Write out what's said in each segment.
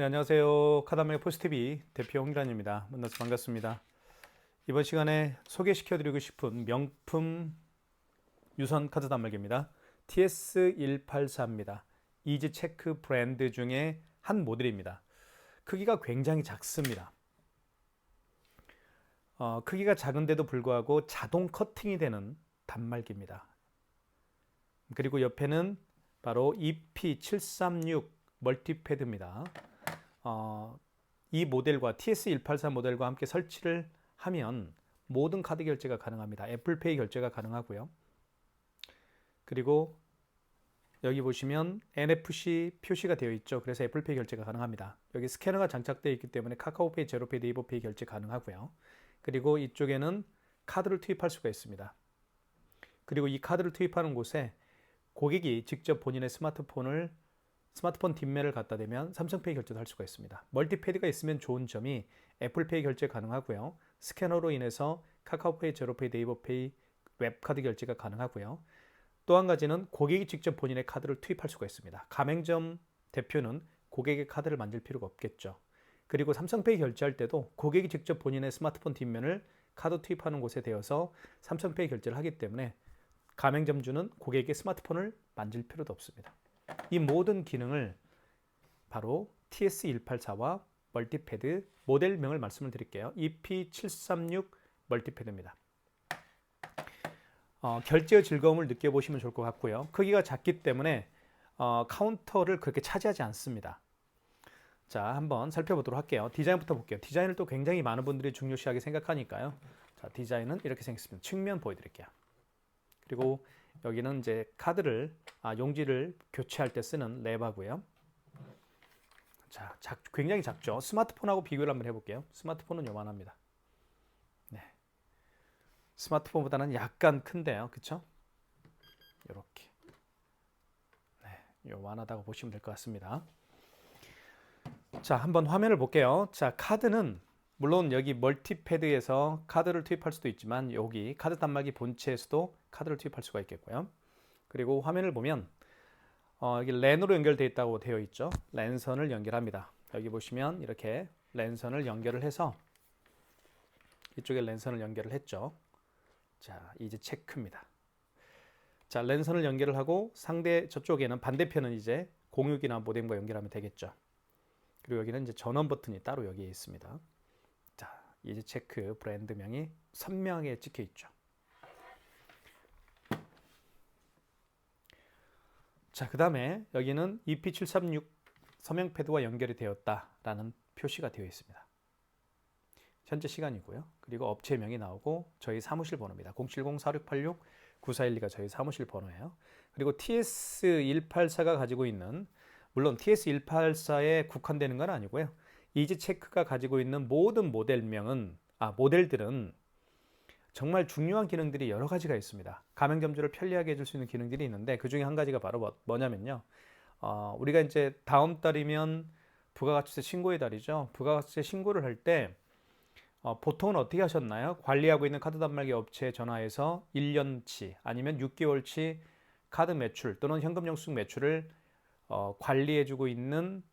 네, 안녕하세요. 카드한말기 포스TV 대표 홍기란입니다. 만나서 반갑습니다. 이번 시간에 소개시켜드리고 싶은 명품 유선 카드 단말기입니다. TS184입니다. 이지체크 브랜드 중에 한 모델입니다. 크기가 굉장히 작습니다. 크기가 작은데도 불구하고 자동 커팅이 되는 단말기입니다. 그리고 옆에는 바로 EP736 멀티패드입니다. 이 모델과 TS184 모델과 함께 설치를 하면 모든 카드 결제가 가능합니다. 애플페이 결제가 가능하고요. 그리고 여기 보시면 NFC 표시가 되어 있죠. 그래서 애플페이 결제가 가능합니다. 여기 스캐너가 장착되어 있기 때문에 카카오페이, 제로페이, 네이버페이 결제 가능하고요. 그리고 이쪽에는 카드를 투입할 수가 있습니다. 그리고 이 카드를 투입하는 곳에 고객이 직접 본인의 스마트폰 뒷면을 갖다 대면 삼성페이 결제도 할 수가 있습니다. 멀티패드가 있으면 좋은 점이 애플페이 결제 가능하고요. 스캐너로 인해서 카카오페이, 제로페이, 네이버페이, 웹카드 결제가 가능하고요. 또 한 가지는 고객이 직접 본인의 카드를 투입할 수가 있습니다. 가맹점 대표는 고객의 카드를 만질 필요가 없겠죠. 그리고 삼성페이 결제할 때도 고객이 직접 본인의 스마트폰 뒷면을 카드 투입하는 곳에 대어서 삼성페이 결제를 하기 때문에 가맹점주는 고객의 스마트폰을 만질 필요도 없습니다. 이 모든 기능을 바로 TS184와 멀티패드 모델명을 말씀을 드릴게요. EP736 멀티패드입니다. 결제의 즐거움을 느껴보시면 좋을 것 같고요. 크기가 작기 때문에 카운터를 그렇게 차지하지 않습니다. 자, 한번 살펴보도록 할게요. 디자인부터 볼게요. 디자인을 또 굉장히 많은 분들이 중요시하게 생각하니까요. 자, 디자인은 이렇게 생겼습니다. 측면 보여드릴게요. 그리고 여기는 이제 카드를 용지를 교체할 때 쓰는 레버고요. 자, 굉장히 작죠. 스마트폰하고 비교를 한번 해볼게요. 스마트폰은 요만합니다. 네, 스마트폰보다는 약간 큰데요, 그렇죠? 이렇게 요만하다고 보시면 될 것 같습니다. 자, 한번 화면을 볼게요. 자, 카드는 물론 여기 멀티패드에서 카드를 투입할 수도 있지만 여기 카드 단말기 본체에서도 카드를 투입할 수가 있겠고요. 그리고 화면을 보면 여기 랜으로 연결되어 있다고 되어 있죠. 랜선을 연결합니다. 여기 보시면 이렇게 랜선을 연결을 해서 이쪽에 랜선을 연결을 했죠. 자, 이제 체크입니다. 자, 랜선을 연결을 하고 상대 저쪽에는 반대편은 이제 공유기나 모뎀과 연결하면 되겠죠. 그리고 여기는 이제 전원 버튼이 따로 여기에 있습니다. 자, 이제 체크 브랜드명이 선명하게 찍혀 있죠. 자, 그 다음에 여기는 EP736 서명 패드와 연결이 되었다라는 표시가 되어 있습니다. 현재 시간이고요. 그리고 업체명이 나오고 저희 사무실 번호입니다. 070-4686-9412가 저희 사무실 번호예요. 그리고 TS184가 가지고 있는, 물론 TS184에 국한되는 건 아니고요. 이지체크가 가지고 있는 모든 모델들은 정말 중요한 기능들이 여러 가지가 있습니다. 가맹점주를 편리하게 해줄 수 있는 기능들이 있는데 그 중에 한 가지가 바로 뭐냐면요. 우리가 이제 다음 달이면 부가가치세 신고의 달이죠. 부가가치세 신고를 할 때 보통은 어떻게 하셨나요? 관리하고 있는 카드 단말기 업체에 전화해서 1년치 아니면 6개월치 카드 매출 또는 현금 영수증 매출을 관리해주고 있는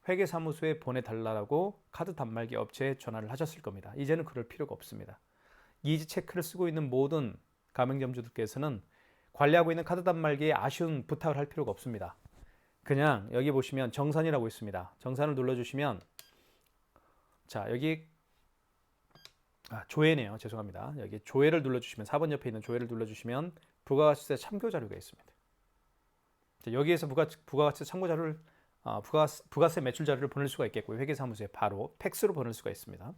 회계사무소에 보내달라고 카드 단말기 업체에 전화를 하셨을 겁니다. 이제는 그럴 필요가 없습니다. 이지체크를 쓰고 있는 모든 가맹점주들께서는 관리하고 있는 카드 단말기에 아쉬운 부탁을 할 필요가 없습니다. 그냥 여기 보시면 정산이라고 있습니다. 정산을 눌러주시면, 자, 여기 조회네요. 죄송합니다. 여기 조회를 눌러주시면, 4번 옆에 있는 조회를 눌러주시면 부가가치세 참고 자료가 있습니다. 자, 여기에서 부가가치세 참고 자료를 부가세 매출 자료를 보낼 수가 있겠고요. 회계사무소에 바로 팩스로 보낼 수가 있습니다.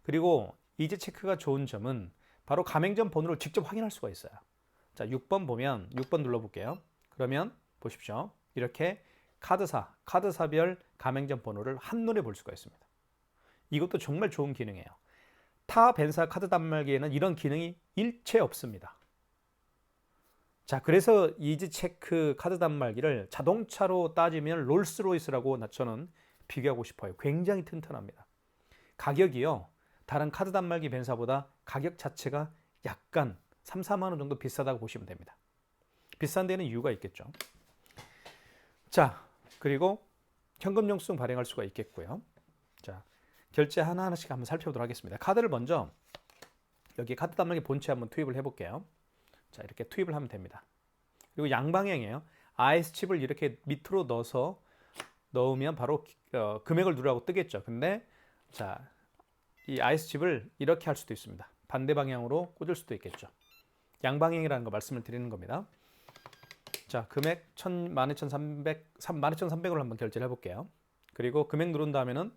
그리고 이지체크가 좋은 점은 바로 가맹점 번호를 직접 확인할 수가 있어요. 자, 6번 보면 6번 눌러볼게요. 그러면 보십시오. 이렇게 카드사별 가맹점 번호를 한눈에 볼 수가 있습니다. 이것도 정말 좋은 기능이에요. 타 벤사 카드 단말기에는 이런 기능이 일체 없습니다. 자, 그래서 이지체크 카드 단말기를 자동차로 따지면 롤스로이스라고 저는 비교하고 싶어요. 굉장히 튼튼합니다. 가격이요, 다른 카드 단말기 벤사보다 가격 자체가 약간 3, 4만 원 정도 비싸다고 보시면 됩니다. 비싼 데는 이유가 있겠죠. 자, 그리고 현금 영수증 발행할 수가 있겠고요. 자, 결제 하나하나씩 한번 살펴보도록 하겠습니다. 카드를 먼저 여기 카드 단말기 본체 한번 투입을 해볼게요. 자, 이렇게 투입을 하면 됩니다. 그리고 양방향이에요. IS 칩을 이렇게 밑으로 넣으면 바로 금액을 누르라고 뜨겠죠. 근데 자, 이 IS 칩을 이렇게 할 수도 있습니다. 반대 방향으로 꽂을 수도 있겠죠. 양방향이라는 거 말씀을 드리는 겁니다. 자, 금액 12,300으로 한번 결제를 해볼게요. 그리고 금액 누른 다음에는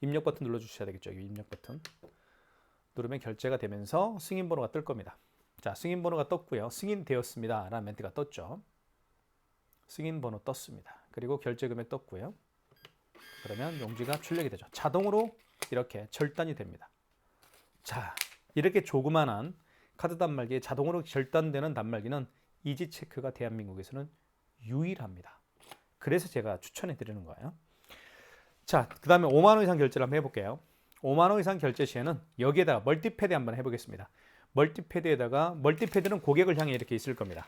입력 버튼 눌러주셔야 되겠죠. 이 입력 버튼 누르면 결제가 되면서 승인 번호가 뜰 겁니다. 자, 승인 번호가 떴고요. 승인되었습니다 라는 멘트가 떴죠. 승인 번호 떴습니다. 그리고 결제 금액 떴고요. 그러면 용지가 출력이 되죠. 자동으로 이렇게 절단이 됩니다. 자, 이렇게 조그만한 카드 단말기에 자동으로 절단되는 단말기는 이지체크가 대한민국에서는 유일합니다. 그래서 제가 추천해 드리는 거예요. 자, 그 다음에 5만 원 이상 결제를 한번 해볼게요. 5만 원 이상 결제 시에는 여기에다가 멀티패드 한번 해보겠습니다. 멀티패드에다가, 멀티패드는 고객을 향해 이렇게 있을 겁니다.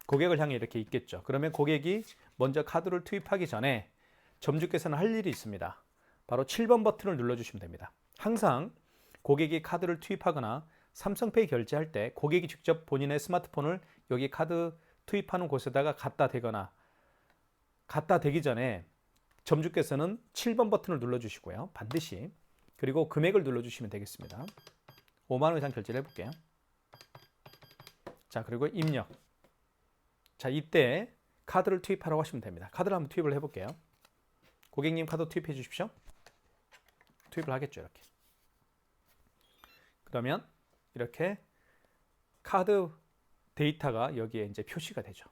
고객을 향해 이렇게 있겠죠. 그러면 고객이 먼저 카드를 투입하기 전에 점주께서는 할 일이 있습니다. 바로 7번 버튼을 눌러주시면 됩니다. 항상 고객이 카드를 투입하거나 삼성페이 결제할 때 고객이 직접 본인의 스마트폰을 여기 카드 투입하는 곳에다가 갖다 대거나 갖다 대기 전에 점주께서는 7번 버튼을 눌러주시고요. 반드시. 그리고 금액을 눌러주시면 되겠습니다. 5만 원 이상 결제를 해볼게요. 자, 그리고 입력. 자, 이때 카드를 투입하라고 하시면 됩니다. 카드를 한번 투입을 해볼게요. 고객님 카드 투입해 주십시오. 투입을 하겠죠, 이렇게. 그러면 이렇게 카드 데이터가 여기에 이제 표시가 되죠.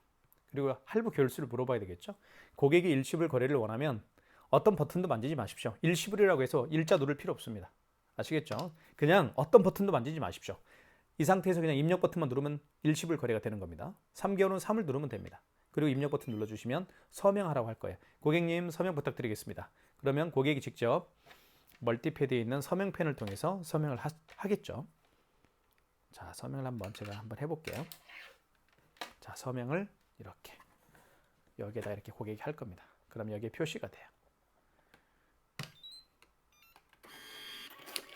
그리고 할부 결수를 물어봐야 되겠죠. 고객이 일시불 거래를 원하면 어떤 버튼도 만지지 마십시오. 일시불이라고 해서 일자 누를 필요 없습니다. 아시겠죠? 그냥 어떤 버튼도 만지지 마십시오. 이 상태에서 그냥 입력 버튼만 누르면 일시불 거래가 되는 겁니다. 3개월은 3을 누르면 됩니다. 그리고 입력 버튼 눌러주시면 서명하라고 할 거예요. 고객님 서명 부탁드리겠습니다. 그러면 고객이 직접 멀티패드에 있는 서명펜을 통해서 서명을 하겠죠. 자, 서명을 제가 한번 해볼게요. 자, 서명을 이렇게 여기에다 이렇게 고객이 할 겁니다. 그럼 여기에 표시가 돼요.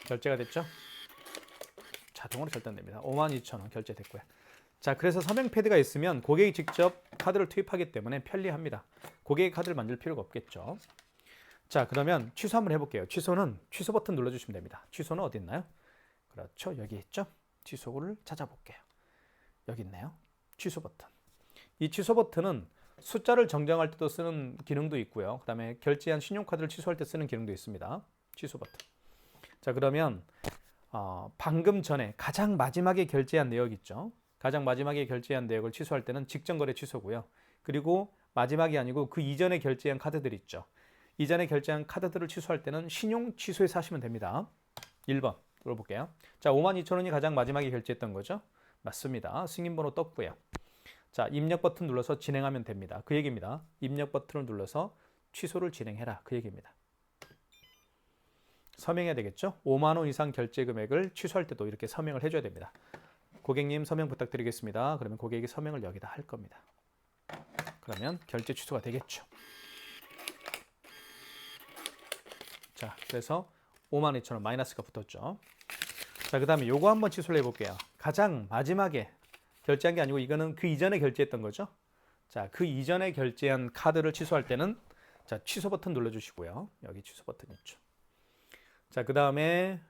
결제가 됐죠? 자동으로 절단됩니다. 52,000원 결제됐고요. 자, 그래서 서명 패드가 있으면 고객이 직접 카드를 투입하기 때문에 편리합니다. 고객의 카드를 만질 필요가 없겠죠. 자, 그러면 취소 한번 해볼게요. 취소는 취소 버튼 눌러주시면 됩니다. 취소는 어디 있나요? 그렇죠, 여기 있죠. 취소를 찾아볼게요. 여기 있네요. 취소 버튼. 이 취소 버튼은 숫자를 정정할 때도 쓰는 기능도 있고요. 그 다음에 결제한 신용카드를 취소할 때 쓰는 기능도 있습니다. 취소 버튼. 자, 그러면 방금 전에 가장 마지막에 결제한 내역 있죠. 가장 마지막에 결제한 내역을 취소할 때는 직전거래 취소고요. 그리고 마지막이 아니고 그 이전에 결제한 카드들 있죠. 이전에 결제한 카드들을 취소할 때는 신용 취소해서 하시면 됩니다. 1번 눌러볼게요. 자, 52,000원이 가장 마지막에 결제했던 거죠. 맞습니다. 승인번호 떴고요. 자, 입력 버튼 눌러서 진행하면 됩니다. 그 얘기입니다. 입력 버튼을 눌러서 취소를 진행해라. 그 얘기입니다. 서명해야 되겠죠. 5만 원 이상 결제 금액을 취소할 때도 이렇게 서명을 해줘야 됩니다. 고객님 서명 부탁드리겠습니다. 그러면 고객이 서명을 여기다 할 겁니다. 그러면 결제 취소가 되겠죠. 자, 그래서 52,000원 마이너스가 붙었죠. 자, 그 다음에 요거 한번 취소를 해볼게요. 가장 마지막에 결제한 게 아니고 이거는 그 이전에 결제했던 거죠. 자, 그 이전에 결제한 카드를 취소할 때는 자, 취소 버튼 눌러주시고요. 여기 취소 버튼 있죠. 자, 그 다음에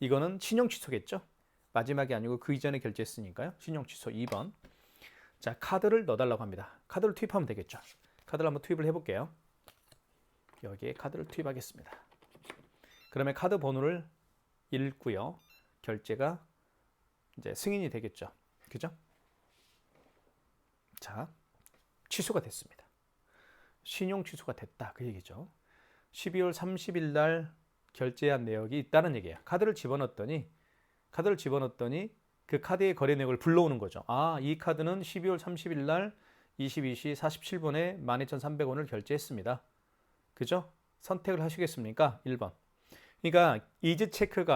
이거는 신용 취소겠죠. 마지막이 아니고 그 이전에 결제했으니까요. 신용 취소 2번. 자, 카드를 넣어달라고 합니다. 카드를 투입하면 되겠죠. 카드를 한번 투입을 해볼게요. 여기에 카드를 투입하겠습니다. 그러면 카드 번호를 읽고요. 결제가 이제 승인이 되겠죠. 그죠? 자, 취소가 됐습니다. 신용 취소가 됐다. 그 얘기죠. 12월 30일 날 결제한 내역이 있다는 얘기예요. 카드를 집어넣었더니 그 카드의 거래 내역을 불러오는 거죠. 아, 이 카드는 12월 30일 날 22시 47분에 12,300원을 결제했습니다. 그죠? 선택을 하시겠습니까? 1번. 그러니까 이지체크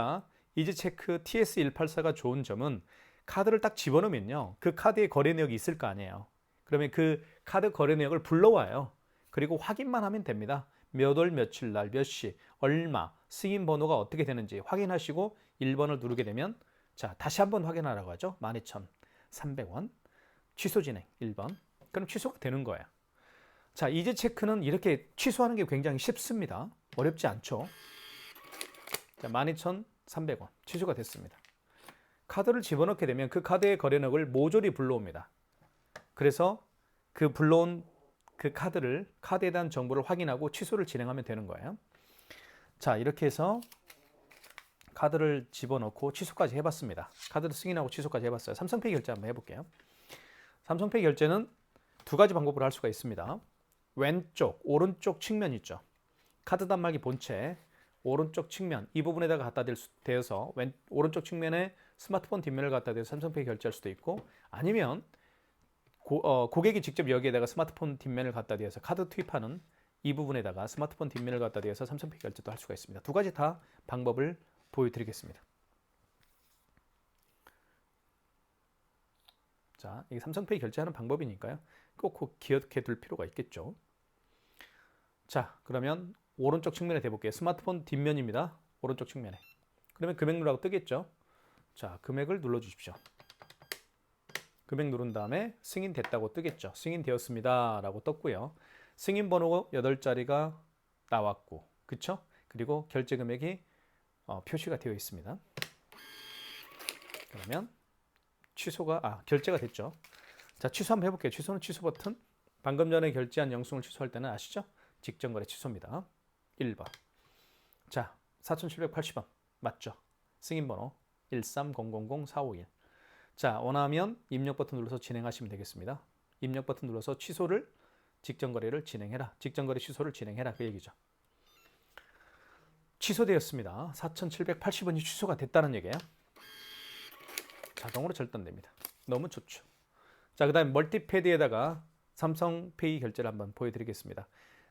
TS184가 좋은 점은 카드를 딱 집어넣으면요. 그 카드의 거래 내역이 있을 거 아니에요. 그러면 그 카드 거래 내역을 불러와요. 그리고 확인만 하면 됩니다. 몇 월 며칠 날 몇 시 얼마 승인 번호가 어떻게 되는지 확인하시고 1번을 누르게 되면 자 다시 한번 확인하라고 하죠. 12,300원 취소 진행 1번. 그럼 취소가 되는 거예요. 자 이제 체크는 이렇게 취소하는 게 굉장히 쉽습니다. 어렵지 않죠. 자 12,300원 취소가 됐습니다. 카드를 집어넣게 되면 그 카드의 거래액을 모조리 불러옵니다. 그래서 그 불러온 그 카드에 대한 정보를 확인하고 취소를 진행하면 되는 거예요. 자 이렇게 해서 카드를 집어넣고 취소까지 해봤습니다. 카드를 승인하고 취소까지 해봤어요. 삼성페이 결제 한번 해볼게요. 삼성페이 결제는 두 가지 방법으로 할 수가 있습니다. 왼쪽, 오른쪽 측면 있죠. 카드 단말기 본체 오른쪽 측면 이 부분에다가 갖다 대어서 오른쪽 측면에 스마트폰 뒷면을 갖다 대서 삼성페이 결제할 수도 있고 아니면 고객이 직접 여기에다가 스마트폰 뒷면을 갖다 대어서 카드 투입하는 이 부분에다가 스마트폰 뒷면을 갖다 대어서 삼성페이 결제도 할 수가 있습니다. 두 가지 다 방법을 보여드리겠습니다. 자, 이게 삼성페이 결제하는 방법이니까요. 꼭 기억해 둘 필요가 있겠죠. 자, 그러면 오른쪽 측면에 대볼게요. 스마트폰 뒷면입니다. 오른쪽 측면에. 그러면 금액 누르라고 뜨겠죠. 자, 금액을 눌러주십시오. 금액 누른 다음에 승인됐다고 뜨겠죠. 승인되었습니다 라고 떴고요. 승인 번호 8자리가 나왔고 그쵸? 그리고 결제 금액이 표시가 되어 있습니다. 그러면 결제가 됐죠. 자, 취소 한번 해볼게요. 취소는 취소 버튼. 방금 전에 결제한 영수증을 취소할 때는 아시죠? 직전거래 취소입니다. 1번. 자, 4,780원 맞죠? 승인번호 130000451. 자, 원하면 입력 버튼 눌러서 진행하시면 되겠습니다. 입력 버튼 눌러서 취소를 직전거래를 진행해라. 직전거래 취소를 진행해라. 그 얘기죠. 취소되었습니다. 4,780원이 취소가 됐다는 얘기예요. 자동으로 절단됩니다. 너무 좋죠. 자, 그 다음 멀티패드에다가 삼성페이 결제를 한번 보여드리겠습니다.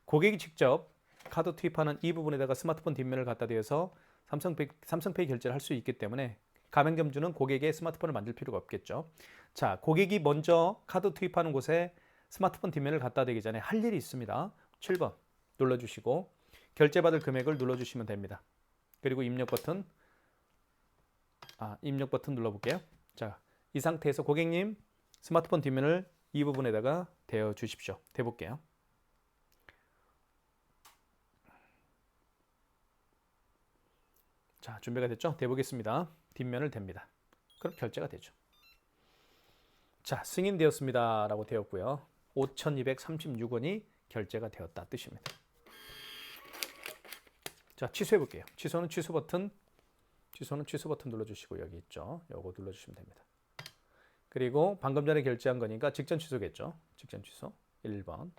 고객이 직접 카드 투입하는 이 부분에다가 스마트폰 뒷면을 갖다 대어서 삼성페이 결제를 할 수 있기 때문에 가맹점주는 고객의 스마트폰을 만들 필요가 없겠죠. 자, 고객이 먼저 카드 투입하는 곳에 스마트폰 뒷면을 갖다 대기 전에 할 일이 있습니다. 7번 눌러주시고 결제받을 금액을 눌러주시면 됩니다. 그리고 입력 버튼 눌러볼게요. 자, 이 상태에서 고객님 스마트폰 뒷면을 이 부분에다가 대어 주십시오. 대볼게요. 자, 준비가 됐죠? 대보겠습니다. 뒷면을 댑니다. 그럼 결제가 되죠. 자, 승인되었습니다 라고 되었고요. 5,236원이 결제가 되었다 뜻입니다. 자, 취소해 볼게요. 취소는 취소 버튼 눌러주시고 여기 있죠. 요거 눌러주시면 됩니다. 그리고 방금 전에 결제한 거니까 직전 취소겠죠. 직전 취소 1번.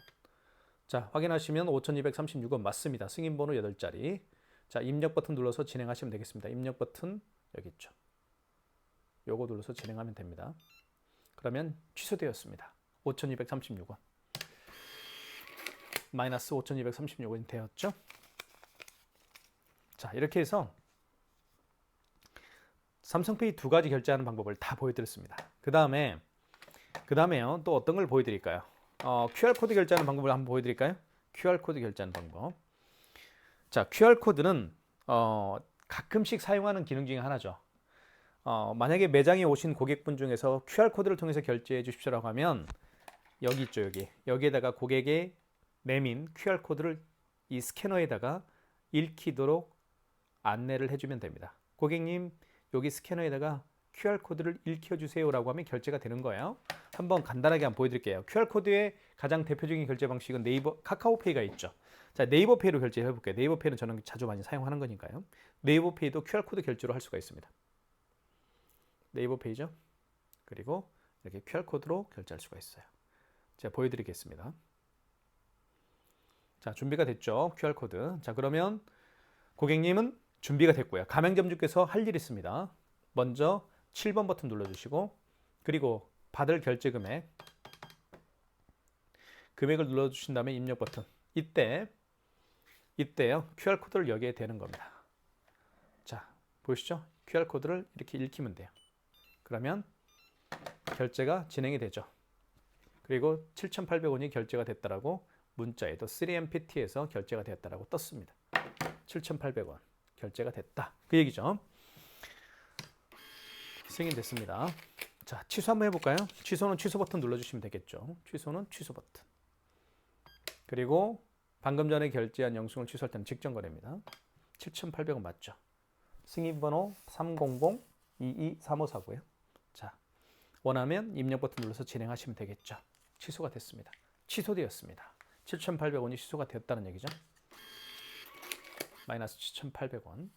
자, 확인하시면 5,236원 맞습니다. 승인번호 8자리. 자, 입력 버튼 눌러서 진행하시면 되겠습니다. 입력 버튼 여기 있죠. 요거 눌러서 진행하면 됩니다. 그러면 취소되었습니다. 5,236원. 마이너스 5,236원이 되었죠. 자, 이렇게 해서 삼성페이 두 가지 결제하는 방법을 다 보여드렸습니다. 그 다음에요. 또 어떤 걸 보여드릴까요? QR코드 결제하는 방법을 한번 보여드릴까요? QR코드 결제하는 방법. 자, QR코드는 가끔씩 사용하는 기능 중에 하나죠. 만약에 매장에 오신 고객분 중에서 QR코드를 통해서 결제해 주십시오라고 하면 여기 있죠. 여기에다가 고객의 내민 QR코드를 이 스캐너에다가 읽히도록 안내를 해주면 됩니다. 고객님 여기 스캐너에다가 QR코드를 읽혀주세요 라고 하면 결제가 되는 거예요. 한번 간단하게 한번 보여드릴게요. QR코드의 가장 대표적인 결제 방식은 카카오페이가 있죠. 자, 네이버페이로 결제해 볼게요. 네이버페이는 저는 자주 많이 사용하는 거니까요. 네이버페이도 QR코드 결제로 할 수가 있습니다. 네이버페이죠. 그리고 이렇게 QR코드로 결제할 수가 있어요. 제가 보여드리겠습니다. 자, 준비가 됐죠. QR코드. 자, 그러면 고객님은 준비가 됐고요. 가맹점주께서 할 일이 있습니다. 먼저 7번 버튼 눌러주시고 그리고 받을 결제 금액을 눌러주신 다음에 입력 버튼. 이때요. QR코드를 여기에 대는 겁니다. 자, 보이시죠? QR코드를 이렇게 읽히면 돼요. 그러면 결제가 진행이 되죠. 그리고 7,800원이 결제가 됐다라고 문자에도 3MPT에서 결제가 되었다라고 떴습니다. 7,800원 결제가 됐다. 그 얘기죠. 승인됐습니다. 자, 취소 한번 해볼까요? 취소는 취소 버튼 눌러주시면 되겠죠. 취소는 취소 버튼. 그리고 방금 전에 결제한 영수증을 취소할 때는 직전 거래입니다. 7,800원 맞죠? 승인번호 300-22-3549고요. 자, 원하면 입력 버튼 눌러서 진행하시면 되겠죠. 취소가 됐습니다. 취소되었습니다. 7,800원이 취소가 되었다는 얘기죠. 마이너스 7,800원.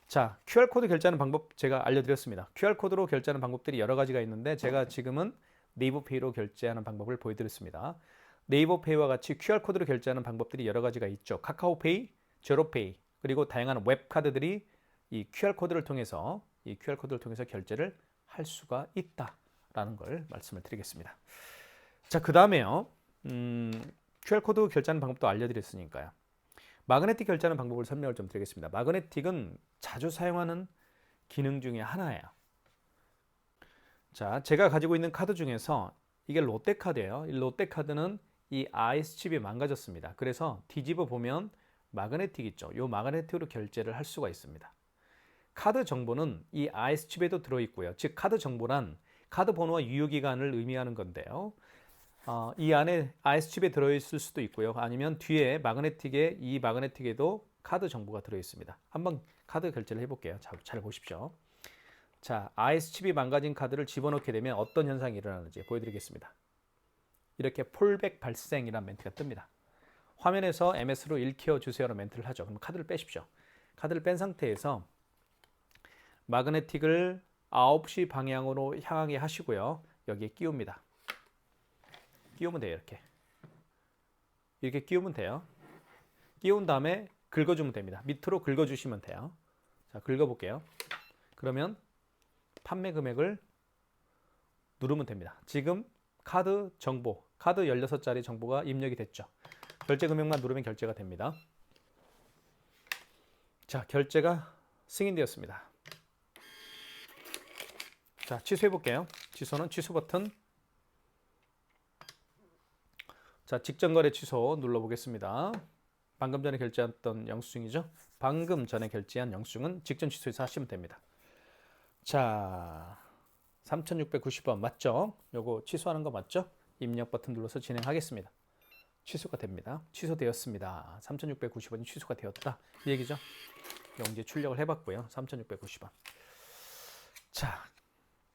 자, QR코드 결제하는 방법 제가 알려드렸습니다. QR코드로 결제하는 방법들이 여러 가지가 있는데 제가 지금은 네이버페이로 결제하는 방법을 보여드렸습니다. 네이버페이와 같이 QR코드로 결제하는 방법들이 여러 가지가 있죠. 카카오페이, 제로페이, 그리고 다양한 웹카드들이 이 QR코드를 통해서 결제를 할 수가 있다라는 걸 말씀을 드리겠습니다. 자, 그 다음에요. QR코드 결제하는 방법도 알려드렸으니까요. 마그네틱 결제하는 방법을 설명을 좀 드리겠습니다. 마그네틱은 자주 사용하는 기능 중에 하나예요. 자, 제가 가지고 있는 카드 중에서 이게 롯데카드예요. 이 롯데카드는 이 IS칩이 망가졌습니다. 그래서 뒤집어 보면 마그네틱 있죠. 이 마그네틱으로 결제를 할 수가 있습니다. 카드 정보는 이 IS칩에도 들어있고요. 즉 카드 정보란 카드 번호와 유효기간을 의미하는 건데요. 이 안에 IS칩에 들어있을 수도 있고요. 아니면 뒤에 이 마그네틱에도 카드 정보가 들어있습니다. 한번 카드 결제를 해볼게요. 잘 보십시오. 자, IS칩이 망가진 카드를 집어넣게 되면 어떤 현상이 일어나는지 보여드리겠습니다. 이렇게 폴백 발생이라는 멘트가 뜹니다. 화면에서 MS로 읽혀 주세요라는 멘트를 하죠. 그럼 카드를 빼십시오. 카드를 뺀 상태에서 마그네틱을 9시 방향으로 향하게 하시고요. 여기에 끼웁니다. 끼우면 돼요. 이렇게 끼우면 돼요. 끼운 다음에 긁어주면 됩니다. 밑으로 긁어주시면 돼요. 자, 긁어볼게요. 그러면 판매 금액을 누르면 됩니다. 지금 카드 정보, 카드 16자리 정보가 입력이 됐죠. 결제 금액만 누르면 결제가 됩니다. 자, 결제가 승인되었습니다. 자, 취소해 볼게요. 취소는 취소 버튼. 자, 직전 거래 취소 눌러보겠습니다. 방금 전에 결제했던 영수증이죠. 방금 전에 결제한 영수증은 직전 취소해서 하시면 됩니다. 자, 3,690원 맞죠? 요거 취소하는 거 맞죠? 입력 버튼 눌러서 진행하겠습니다. 취소가 됩니다. 취소되었습니다. 3,690원이 취소가 되었다. 이 얘기죠. 이제 출력을 해봤고요. 3,690원. 자,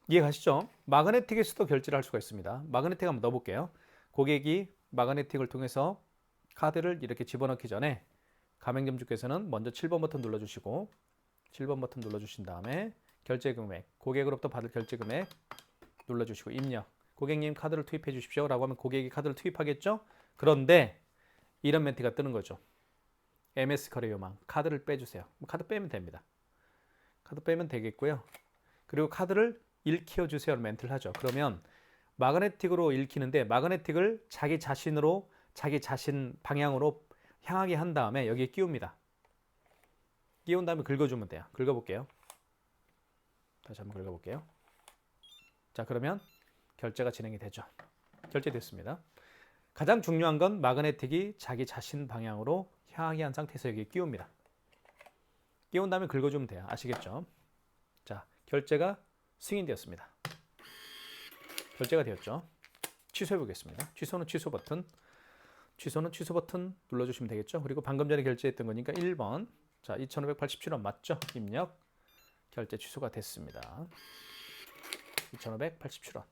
이해가시죠? 마그네틱에서도 결제를 할 수가 있습니다. 마그네틱 한번 넣어볼게요. 고객이 마그네틱을 통해서 카드를 이렇게 집어넣기 전에 가맹점주께서는 먼저 7번 버튼 눌러주시고 7번 버튼 눌러주신 다음에 결제 금액, 고객으로부터 받을 결제 금액 눌러주시고 입력. 고객님 카드를 투입해 주십시오 라고 하면 고객이 카드를 투입하겠죠? 그런데 이런 멘트가 뜨는 거죠. MS 거래 요망, 카드를 빼주세요. 카드 빼면 됩니다. 카드 빼면 되겠고요. 그리고 카드를 읽혀 주세요 멘트를 하죠. 그러면 마그네틱으로 읽히는데 마그네틱을 자기 자신 방향으로 향하게 한 다음에 여기에 끼웁니다. 끼운 다음에 긁어주면 돼요. 긁어볼게요. 다시 한번 긁어볼게요. 자, 그러면 결제가 진행이 되죠. 결제됐습니다. 가장 중요한 건 마그네틱이 자기 자신 방향으로 향하게 한 상태에서 여기에 끼웁니다. 끼운 다음에 긁어주면 돼요. 아시겠죠? 자, 결제가 승인되었습니다. 결제가 되었죠. 취소해 보겠습니다. 취소는 취소 버튼. 취소는 취소 버튼 눌러주시면 되겠죠. 그리고 방금 전에 결제했던 거니까 1번. 자, 2,587원 맞죠? 입력. 결제 취소가 됐습니다. 2,587원.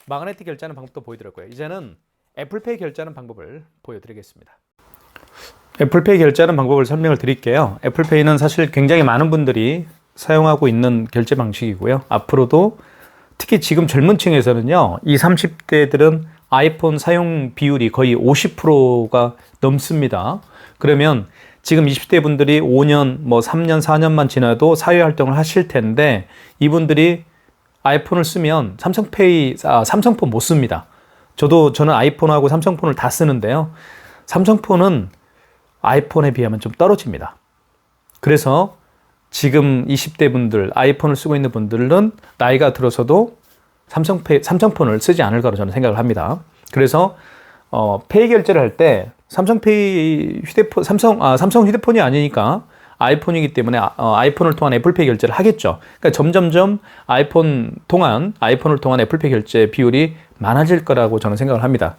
마그네틱 결제하는 방법도 보여드렸고요. 이제는 애플페이 결제하는 방법을 보여드리겠습니다. 애플페이 결제하는 방법을 설명을 드릴게요. 애플페이는 사실 굉장히 많은 분들이 사용하고 있는 결제 방식이고요. 앞으로도 특히 지금 젊은 층에서는요, 20, 30대들은 아이폰 사용 비율이 거의 50%가 넘습니다. 그러면 지금 20대 분들이 5년, 3년, 4년만 지나도 사회활동을 하실 텐데 이분들이 아이폰을 쓰면 삼성폰 못 씁니다. 저는 아이폰하고 삼성폰을 다 쓰는데요. 삼성폰은 아이폰에 비하면 좀 떨어집니다. 그래서 지금 20대 분들, 아이폰을 쓰고 있는 분들은 나이가 들어서도 삼성폰을 쓰지 않을 거라고 저는 생각을 합니다. 그래서 페이 결제를 할 때 삼성페이 휴대폰, 삼성 휴대폰이 아니니까 아이폰이기 때문에 아이폰을 통한 애플페이 결제를 하겠죠. 그러니까 점점점 아이폰을 통한 애플페이 결제 비율이 많아질 거라고 저는 생각을 합니다.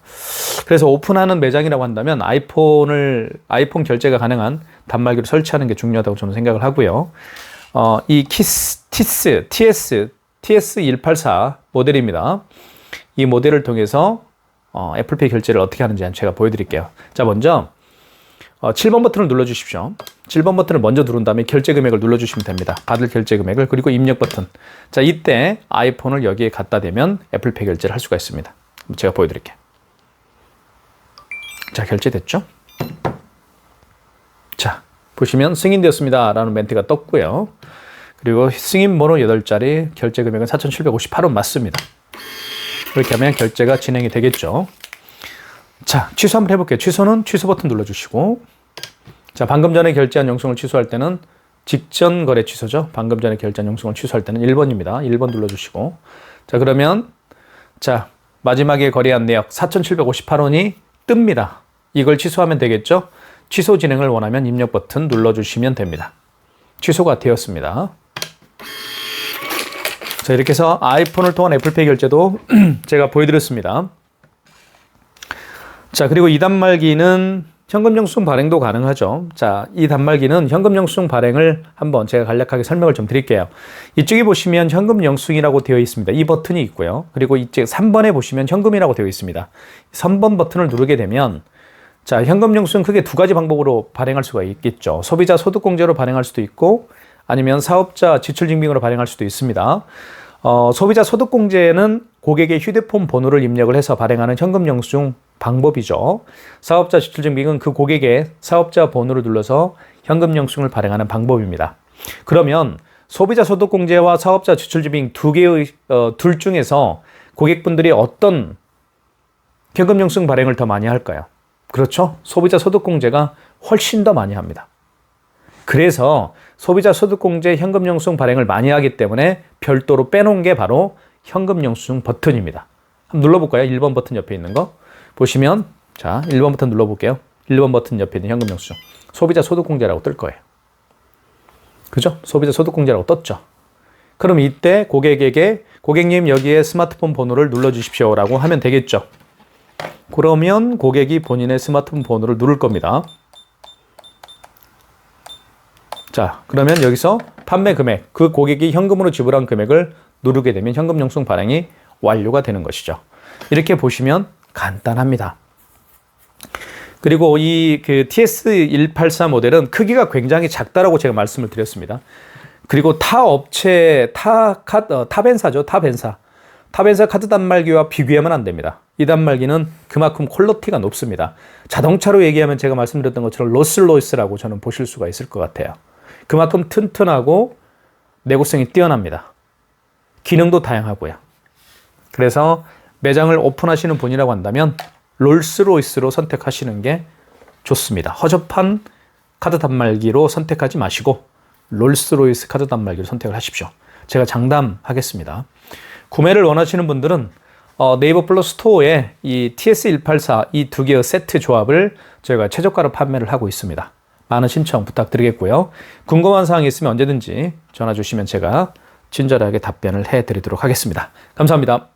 그래서 오픈하는 매장이라고 한다면 아이폰 결제가 가능한 단말기를 설치하는 게 중요하다고 저는 생각을 하고요. 이 TS184 모델입니다. 이 모델을 통해서 애플페이 결제를 어떻게 하는지 제가 보여드릴게요. 자, 먼저 7번 버튼을 눌러주십시오. 7번 버튼을 먼저 누른 다음에 결제 금액을 눌러주시면 됩니다. 받을 결제 금액을. 그리고 입력 버튼. 자, 이때 아이폰을 여기에 갖다 대면 애플페이 결제를 할 수가 있습니다. 제가 보여드릴게요. 자, 결제됐죠? 자, 보시면 승인되었습니다 라는 멘트가 떴고요. 그리고 승인번호 8자리, 결제 금액은 4,758원 맞습니다. 이렇게 하면 결제가 진행이 되겠죠. 자, 취소 한번 해볼게요. 취소는 취소 버튼 눌러주시고, 자, 방금 전에 결제한 영수증을 취소할 때는 직전 거래 취소죠. 방금 전에 결제한 영수증을 취소할 때는 1번입니다. 1번 눌러주시고, 자, 그러면 자, 마지막에 거래한 내역 4,758원이 뜹니다. 이걸 취소하면 되겠죠. 취소 진행을 원하면 입력 버튼 눌러주시면 됩니다. 취소가 되었습니다. 자, 이렇게 해서 아이폰을 통한 애플페이 결제도 제가 보여드렸습니다. 자, 그리고 이 단말기는 현금 영수증 발행도 가능하죠. 자, 이 단말기는 현금 영수증 발행을 한번 제가 간략하게 설명을 좀 드릴게요. 이쪽에 보시면 현금 영수증이라고 되어 있습니다. 이 버튼이 있고요. 그리고 이쪽 3번에 보시면 현금이라고 되어 있습니다. 3번 버튼을 누르게 되면 자, 현금 영수증 크게 두 가지 방법으로 발행할 수가 있겠죠. 소비자 소득공제로 발행할 수도 있고 아니면 사업자 지출증빙으로 발행할 수도 있습니다. 소비자 소득공제는 고객의 휴대폰 번호를 입력을 해서 발행하는 현금 영수증 방법이죠. 사업자 지출증빙은 그 고객의 사업자 번호를 눌러서 현금 영수증을 발행하는 방법입니다. 그러면 소비자 소득공제와 사업자 지출증빙 둘 중에서 고객분들이 어떤 현금 영수증 발행을 더 많이 할까요? 그렇죠. 소비자 소득공제가 훨씬 더 많이 합니다. 그래서 소비자 소득공제 현금 영수증 발행을 많이 하기 때문에 별도로 빼놓은 게 바로 현금 영수증 버튼입니다. 한번 눌러볼까요? 1번 버튼 옆에 있는 거. 보시면 자, 1번 버튼 눌러볼게요. 1번 버튼 옆에 있는 현금 영수증. 소비자 소득공제라고 뜰 거예요. 그죠? 소비자 소득공제라고 떴죠. 그럼 이때 고객에게 고객님 여기에 스마트폰 번호를 눌러주십시오 라고 하면 되겠죠. 그러면 고객이 본인의 스마트폰 번호를 누를 겁니다. 자, 그러면 여기서 판매 금액, 그 고객이 현금으로 지불한 금액을 누르게 되면 현금 영수증 발행이 완료가 되는 것이죠. 이렇게 보시면 간단합니다. 그리고 이 TS184 모델은 크기가 굉장히 작다라고 제가 말씀을 드렸습니다. 그리고 타 벤사죠. 타 벤사 카드 단말기와 비교하면 안 됩니다. 이 단말기는 그만큼 퀄리티가 높습니다. 자동차로 얘기하면 제가 말씀드렸던 것처럼 롤스로이스라고 저는 보실 수가 있을 것 같아요. 그만큼 튼튼하고 내구성이 뛰어납니다. 기능도 다양하고요. 그래서 매장을 오픈하시는 분이라고 한다면 롤스로이스로 선택하시는 게 좋습니다. 허접한 카드 단말기로 선택하지 마시고 롤스로이스 카드 단말기로 선택을 하십시오. 제가 장담하겠습니다. 구매를 원하시는 분들은 네이버 플러스 스토어에 이 TS184 이 두 개의 세트 조합을 저희가 최저가로 판매를 하고 있습니다. 많은 신청 부탁드리겠고요. 궁금한 사항이 있으면 언제든지 전화 주시면 제가 친절하게 답변을 해드리도록 하겠습니다. 감사합니다.